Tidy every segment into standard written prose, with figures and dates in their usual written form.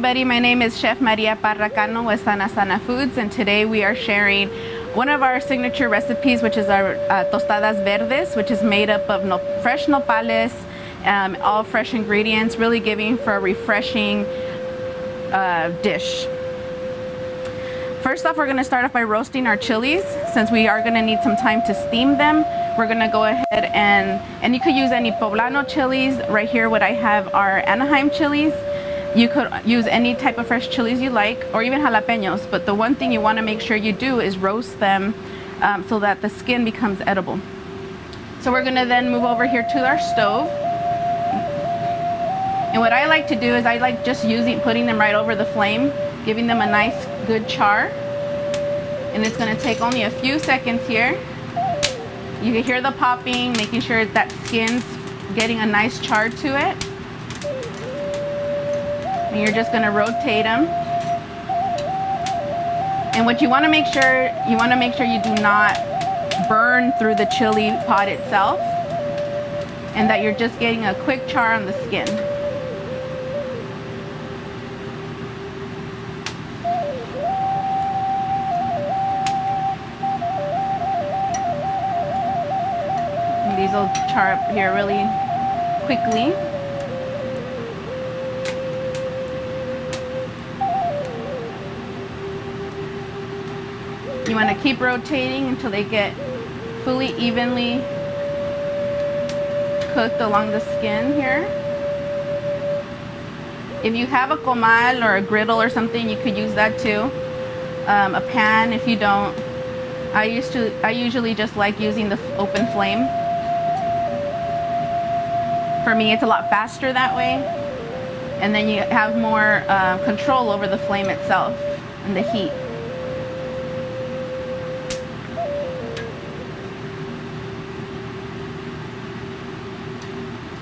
everybody, my name is Chef Maria Parra Cano with Sana Foods, and today we are sharing one of our signature recipes, which is our Tostadas Verdes, which is made up of fresh nopales, all fresh ingredients, really giving for a refreshing dish. First off, we're going to start off by roasting our chilies. Since we are going to need some time to steam them, we're going to go ahead and you could use any poblano chilies. Right here, what I have are Anaheim chilies. You could use any type of fresh chilies you like, or even jalapenos, but the one thing you want to make sure you do is roast them so that the skin becomes edible. So we're going to then move over here to our stove. And what I like to do is I like just putting them right over the flame, giving them a nice good char. And it's going to take only a few seconds here. You can hear the popping, making sure that skin's getting a nice char to it. And you're just going to rotate them. And what you want to make sure, you do not burn through the chili pot itself, and that you're just getting a quick char on the skin. And these will char up here really quickly. You want to keep rotating until they get fully evenly cooked along the skin here. If you have a comal or a griddle or something, you could use that too. A pan if you don't. I usually just like using the open flame. For me, it's a lot faster that way. And then you have more control over the flame itself and the heat.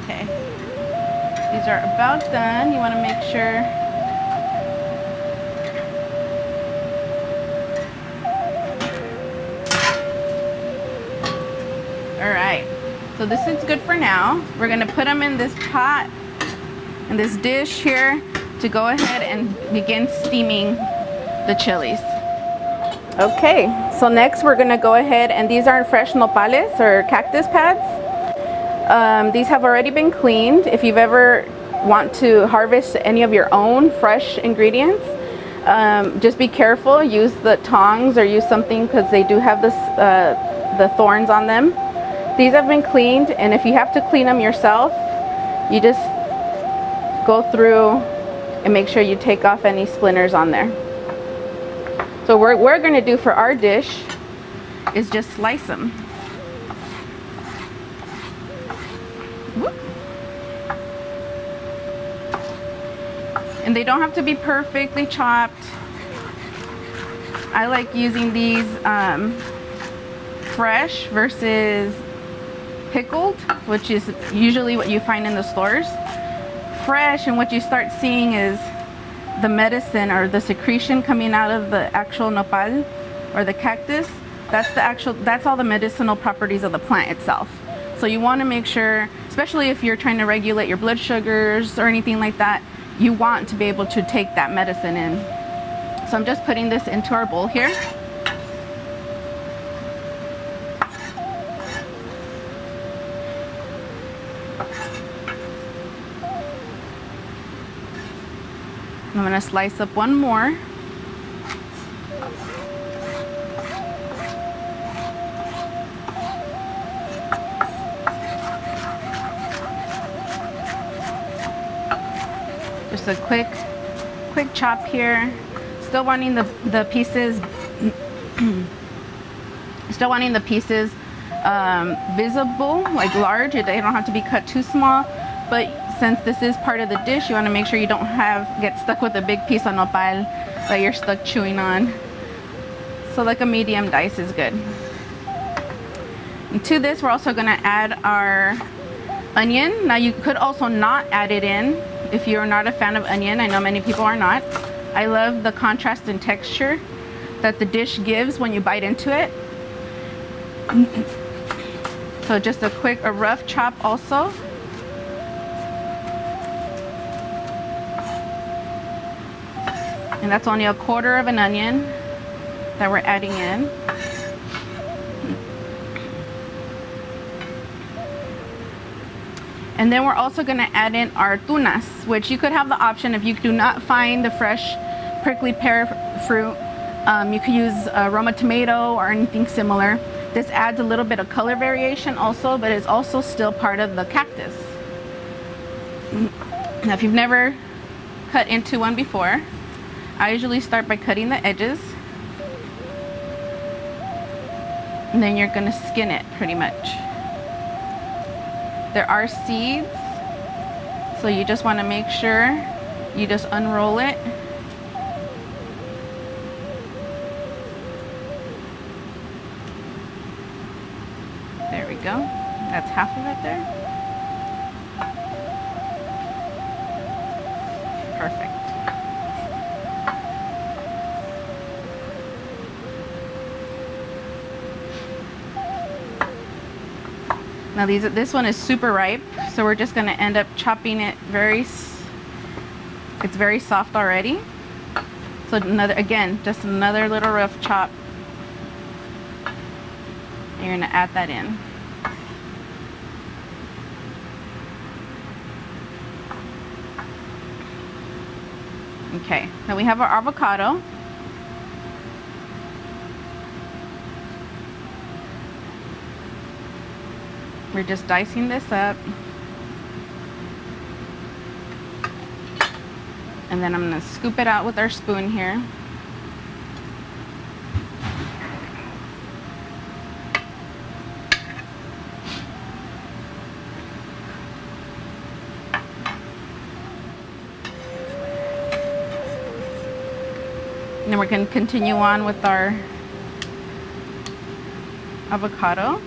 Okay, these are about done. You want to make sure all right, so this is good for now. We're going to put them in this pot, in this dish here, to go ahead and begin steaming the chilies. Okay, so next we're going to go ahead, and these are fresh nopales or cactus pads. These have already been cleaned. If you've ever want to harvest any of your own fresh ingredients, just be careful. Use the tongs or use something, because they do have this, the thorns on them. These have been cleaned, and if you have to clean them yourself, you just go through and make sure you take off any splinters on there. So what we're going to do for our dish is just slice them. And they don't have to be perfectly chopped. I like using these fresh versus pickled, which is usually what you find in the stores. Fresh, and what you start seeing is the medicine or the secretion coming out of the actual nopal or the cactus. That's all the medicinal properties of the plant itself. So you want to make sure, especially if you're trying to regulate your blood sugars or anything like that, you want to be able to take that medicine in. So I'm just putting this into our bowl here. I'm going to slice up one more. Just a quick chop here. Still wanting the pieces visible, like large. They don't have to be cut too small, but since this is part of the dish, you want to make sure you don't get stuck with a big piece of nopal that you're stuck chewing on. So like a medium dice is good. And to this, we're also going to add our onion. Now you could also not add it in if you're not a fan of onion. I know many people are not. I love the contrast in texture that the dish gives when you bite into it. So just a rough chop also. And that's only 1/4 of an onion that we're adding in. And then we're also going to add in our tunas, which you could have the option if you do not find the fresh prickly pear fruit. You could use Roma tomato or anything similar. This adds a little bit of color variation also, but it's also still part of the cactus. Now, if you've never cut into one before, I usually start by cutting the edges. And then you're going to skin it pretty much. There are seeds, so you just want to make sure you just unroll it. There we go. That's half of it there. Perfect. Now this one is super ripe, so we're just going to end up chopping it it's very soft already. So just another little rough chop. And you're going to add that in. Okay, now we have our avocado. We're just dicing this up. And then I'm going to scoop it out with our spoon here. And then we're going to continue on with our avocado.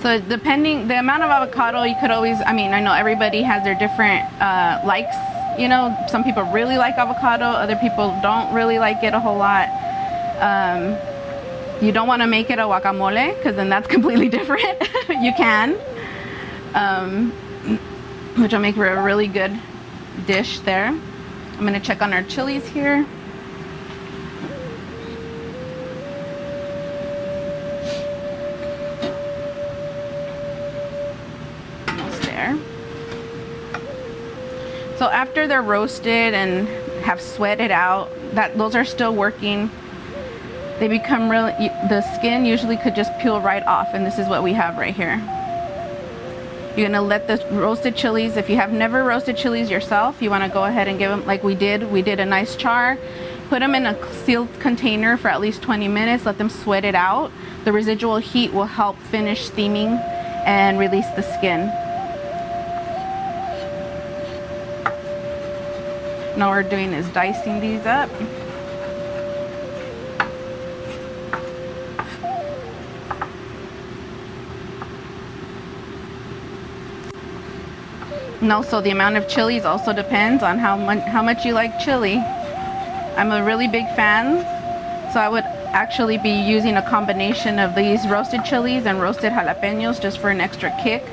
So depending the amount of avocado, you could always, I know everybody has their different likes. You know, some people really like avocado, other people don't really like it a whole lot. You don't want to make it a guacamole, because then that's completely different. You can, which will make for a really good dish there. I'm going to check on our chilies here. So after they're roasted and have sweated out, those are still working. They become really, the skin usually could just peel right off, and this is what we have right here. You're gonna let the roasted chilies, if you have never roasted chilies yourself, you wanna go ahead and give them like we did. We did a nice char, put them in a sealed container for at least 20 minutes, let them sweat it out. The residual heat will help finish steaming and release the skin. Now what we're doing is dicing these up. And also the amount of chilies also depends on how much you like chili. I'm a really big fan, so I would actually be using a combination of these roasted chilies and roasted jalapenos just for an extra kick.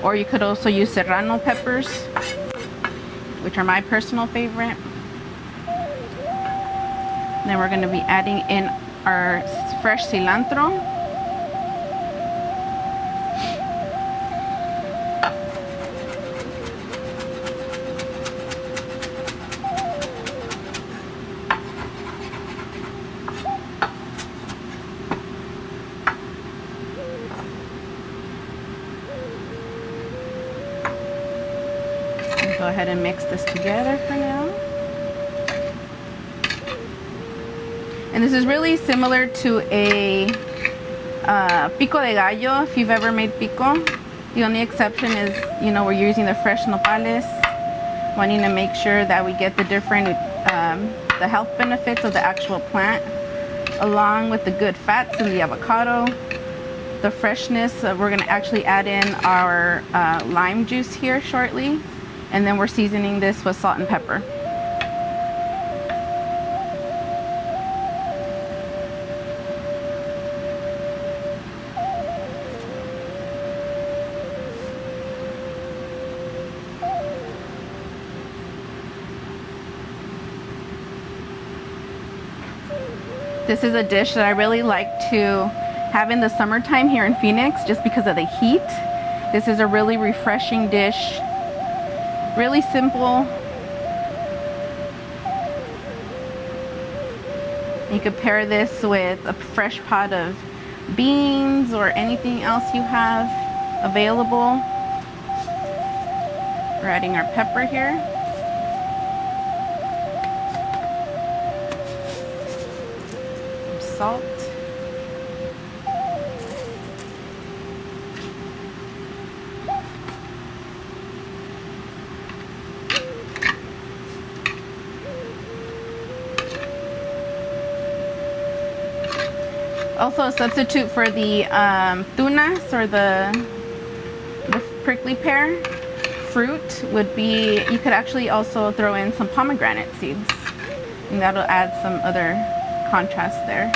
Or you could also use serrano peppers, which are my personal favorite. Then we're going to be adding in our fresh cilantro. Go ahead and mix this together for now. And this is really similar to a pico de gallo, if you've ever made pico. The only exception is, you know, we're using the fresh nopales, wanting to make sure that we get the different, the health benefits of the actual plant, along with the good fats in the avocado, the freshness. We're going to actually add in our lime juice here shortly. And then we're seasoning this with salt and pepper. This is a dish that I really like to have in the summertime here in Phoenix just because of the heat. This is a really refreshing dish. Really simple. You could pair this with a fresh pot of beans or anything else you have available. We're adding our pepper here. Salt. Also, a substitute for the tunas or the prickly pear fruit would be, you could actually also throw in some pomegranate seeds, and that'll add some other contrast there.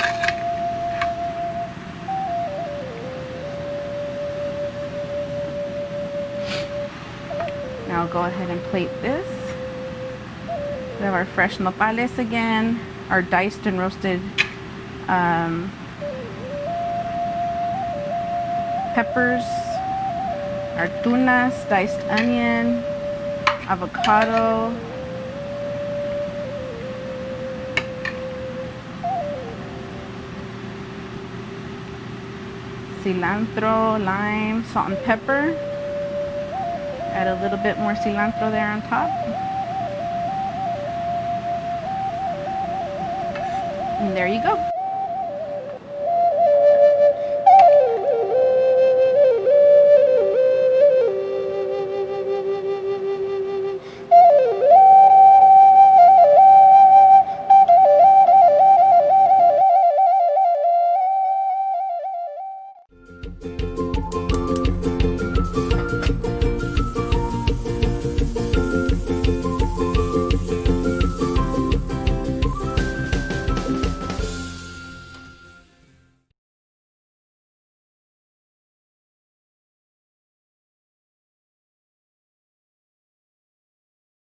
Now I'll go ahead and plate this. We have our fresh nopales again, our diced and roasted peppers, our tunas, diced onion, avocado, cilantro, lime, salt and pepper. Add a little bit more cilantro there on top. And there you go.